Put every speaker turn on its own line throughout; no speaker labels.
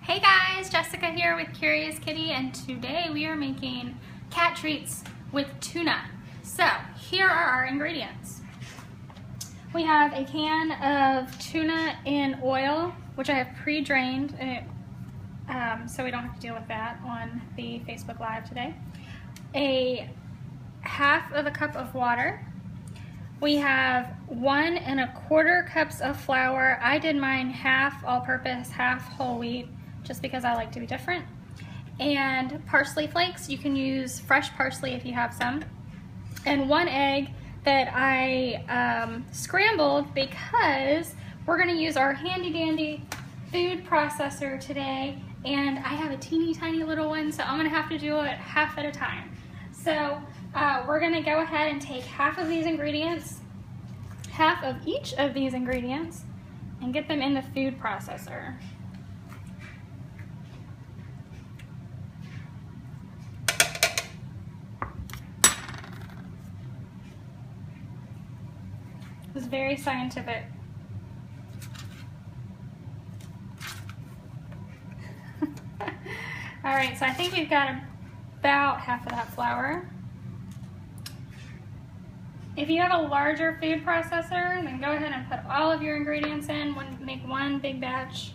Hey guys, Jessica here with Curious Kitty, and today we are making cat treats with tuna. So here are our ingredients. We have a can of tuna in oil, which I have pre-drained, so we don't have to deal with that on the Facebook Live today. A half of a cup of water. We have 1 1/4 cups of flour. I did mine half all-purpose, half whole wheat, just because I like to be different. And parsley flakes. You can use fresh parsley if you have some. And 1 egg that I scrambled because we're going to use our handy dandy food processor today, and I have a teeny tiny little one, so I'm going to have to do it half at a time. So we're going to go ahead and take half of each of these ingredients, and get them in the food processor. This is very scientific. Alright, so I think we've got about half of that flour. If you have a larger food processor, then go ahead and put all of your ingredients in, make one big batch.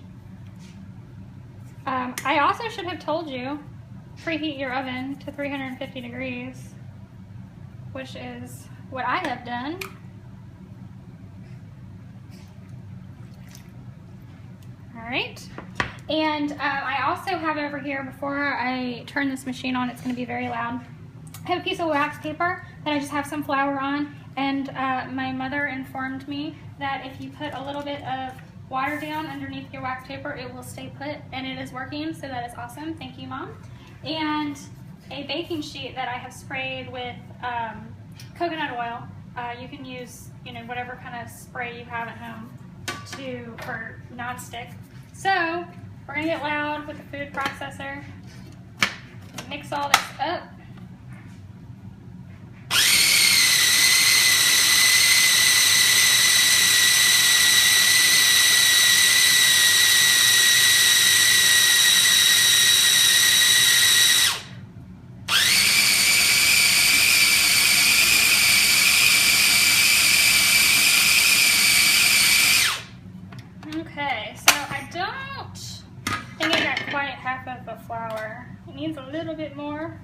I also should have told you, preheat your oven to 350 degrees, which is what I have done. Alright, and I also have over here, before I turn this machine on, it's going to be very loud, I have a piece of wax paper that I just have some flour on, and my mother informed me that if you put a little bit of water down underneath your wax paper, it will stay put, and it is working, so that is awesome. Thank you, Mom. And a baking sheet that I have sprayed with coconut oil. You can use, whatever kind of spray you have at home for non-stick. So we're gonna get loud with the food processor, mix all this up. Okay, so I don't think I got quite half of the flour. It needs a little bit more.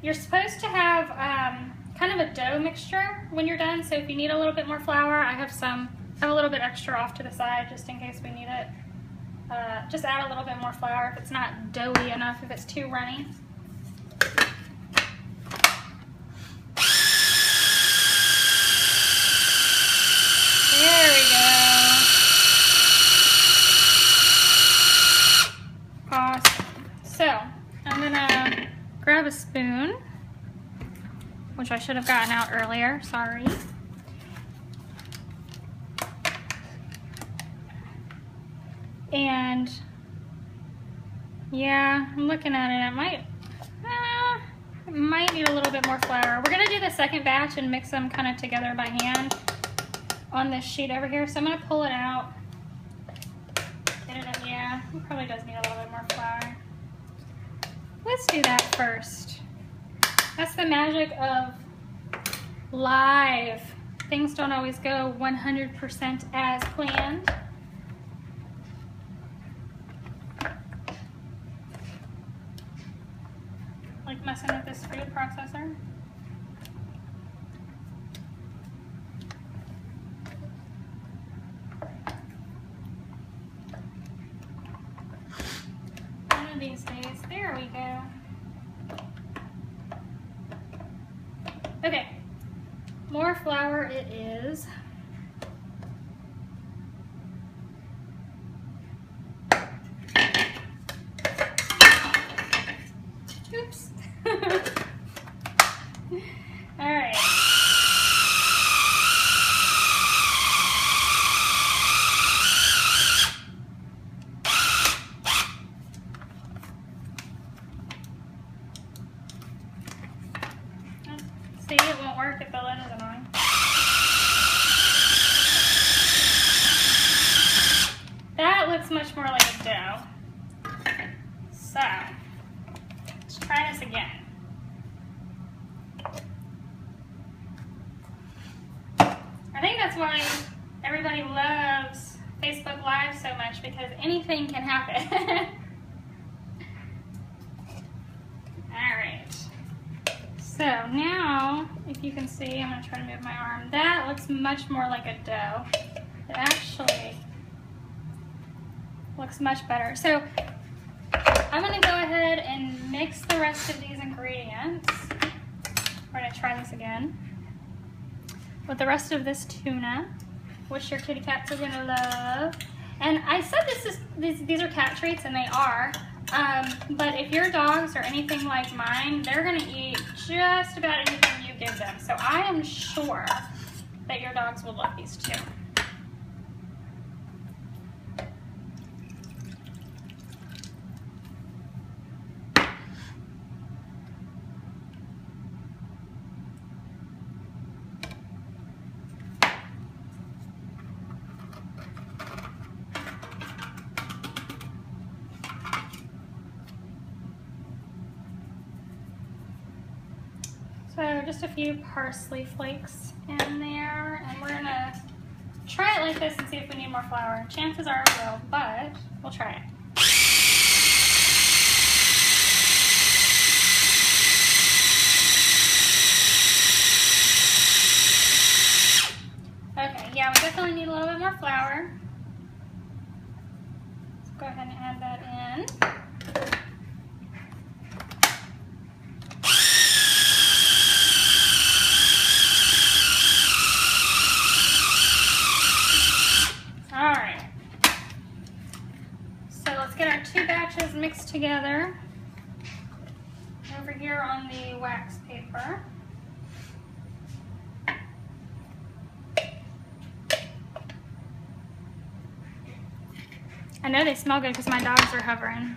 You're supposed to have kind of a dough mixture when you're done, so if you need a little bit more flour, I have a little bit extra off to the side just in case we need it. Just add a little bit more flour if it's not doughy enough, if it's too runny. There we go. Awesome. So, I'm gonna grab a spoon, which I should have gotten out earlier, sorry. And, yeah, I'm looking at it, it might need a little bit more flour. We're gonna do the second batch and mix them kind of together by hand on this sheet over here, so I'm going to pull it out. Get it up. Yeah, it probably does need a little bit more flour. Let's do that first. That's the magic of live. Things don't always go 100% as planned. Like messing with this food processor. These days. There we go. Okay, more flour it is. Oops. All right. See, it won't work if the lid isn't on. looks much more like a dough. So, let's try this again. I think that's why everybody loves Facebook Live so much, because anything can happen. Alright. So now, if you can see, I'm going to try to move my arm. That looks much more like a dough. It actually looks much better. So I'm going to go ahead and mix the rest of these ingredients. We're going to try this again with the rest of this tuna, which your kitty cats are going to love. And I said these are cat treats, and they are. But if your dogs are anything like mine, they're going to eat just about anything you give them. So I am sure that your dogs will love these too. So just a few parsley flakes in there, and we're gonna try it like this and see if we need more flour. Chances are we will, but we'll try it. Okay, yeah, we definitely need a little bit more flour. Let's go ahead and add that in. Mixed together over here on the wax paper. I know they smell good because my dogs are hovering.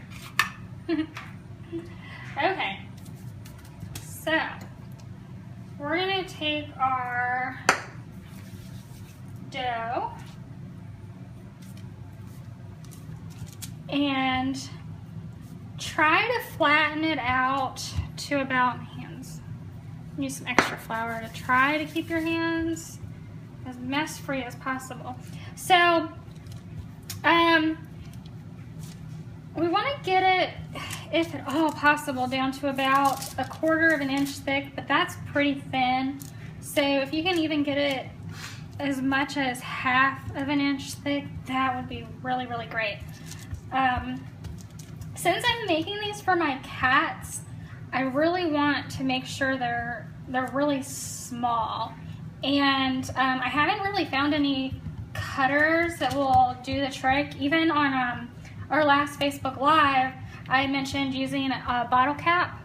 Okay, so we're going to take our dough and try to flatten it out to about hands. Use some extra flour to try to keep your hands as mess-free as possible. So, we want to get it, if at all possible, down to about 1/4 of an inch thick, but that's pretty thin. So if you can even get it as much as 1/2 of an inch thick, that would be really, really great. Since I'm making these for my cats, I really want to make sure they're really small. And I haven't really found any cutters that will do the trick. Even on our last Facebook Live, I mentioned using a bottle cap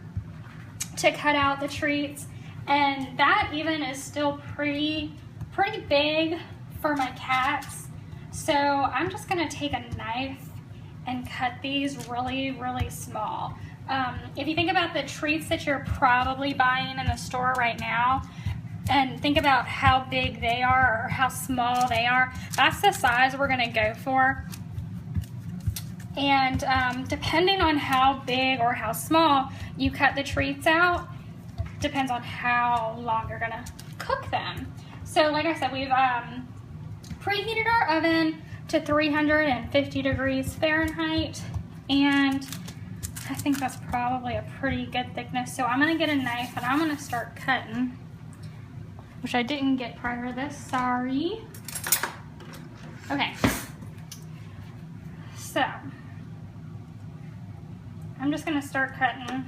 to cut out the treats. And that even is still pretty big for my cats. So I'm just gonna take a knife and cut these really, really small. If you think about the treats that you're probably buying in the store right now, and think about how big they are or how small they are, that's the size we're gonna go for. And depending on how big or how small you cut the treats out, depends on how long you're gonna cook them. So like I said, we've preheated our oven to 350 degrees Fahrenheit, and I think that's probably a pretty good thickness. So I'm gonna get a knife and I'm gonna start cutting, which I didn't get prior to this, sorry. Okay, so I'm just gonna start cutting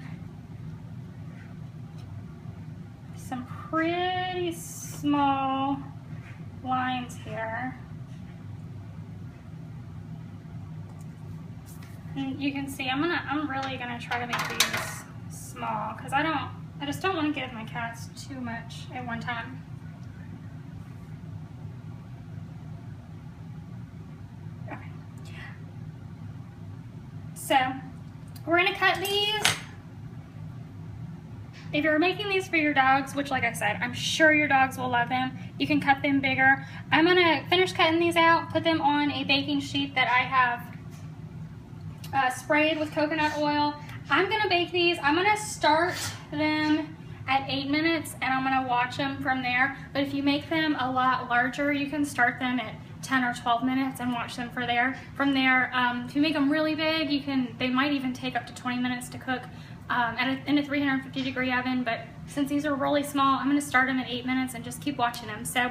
some pretty small lines here. And you can see I'm really gonna try to make these small because I just don't want to give my cats too much at one time. Okay. So we're gonna cut these. If you're making these for your dogs, which like I said, I'm sure your dogs will love them, you can cut them bigger. I'm gonna finish cutting these out, put them on a baking sheet that I have sprayed with coconut oil. I'm gonna bake these. I'm gonna start them at 8 minutes and I'm gonna watch them from there. But if you make them a lot larger, you can start them at 10 or 12 minutes and watch them from there. If you make them really big, they might even take up to 20 minutes to cook in a 350-degree oven. But since these are really small, I'm gonna start them at 8 minutes and just keep watching them. So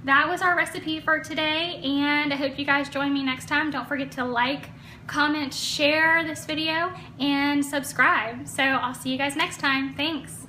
that was our recipe for today, and I hope you guys join me next time. Don't forget to like, comment, share this video, and subscribe. So I'll see you guys next time. Thanks.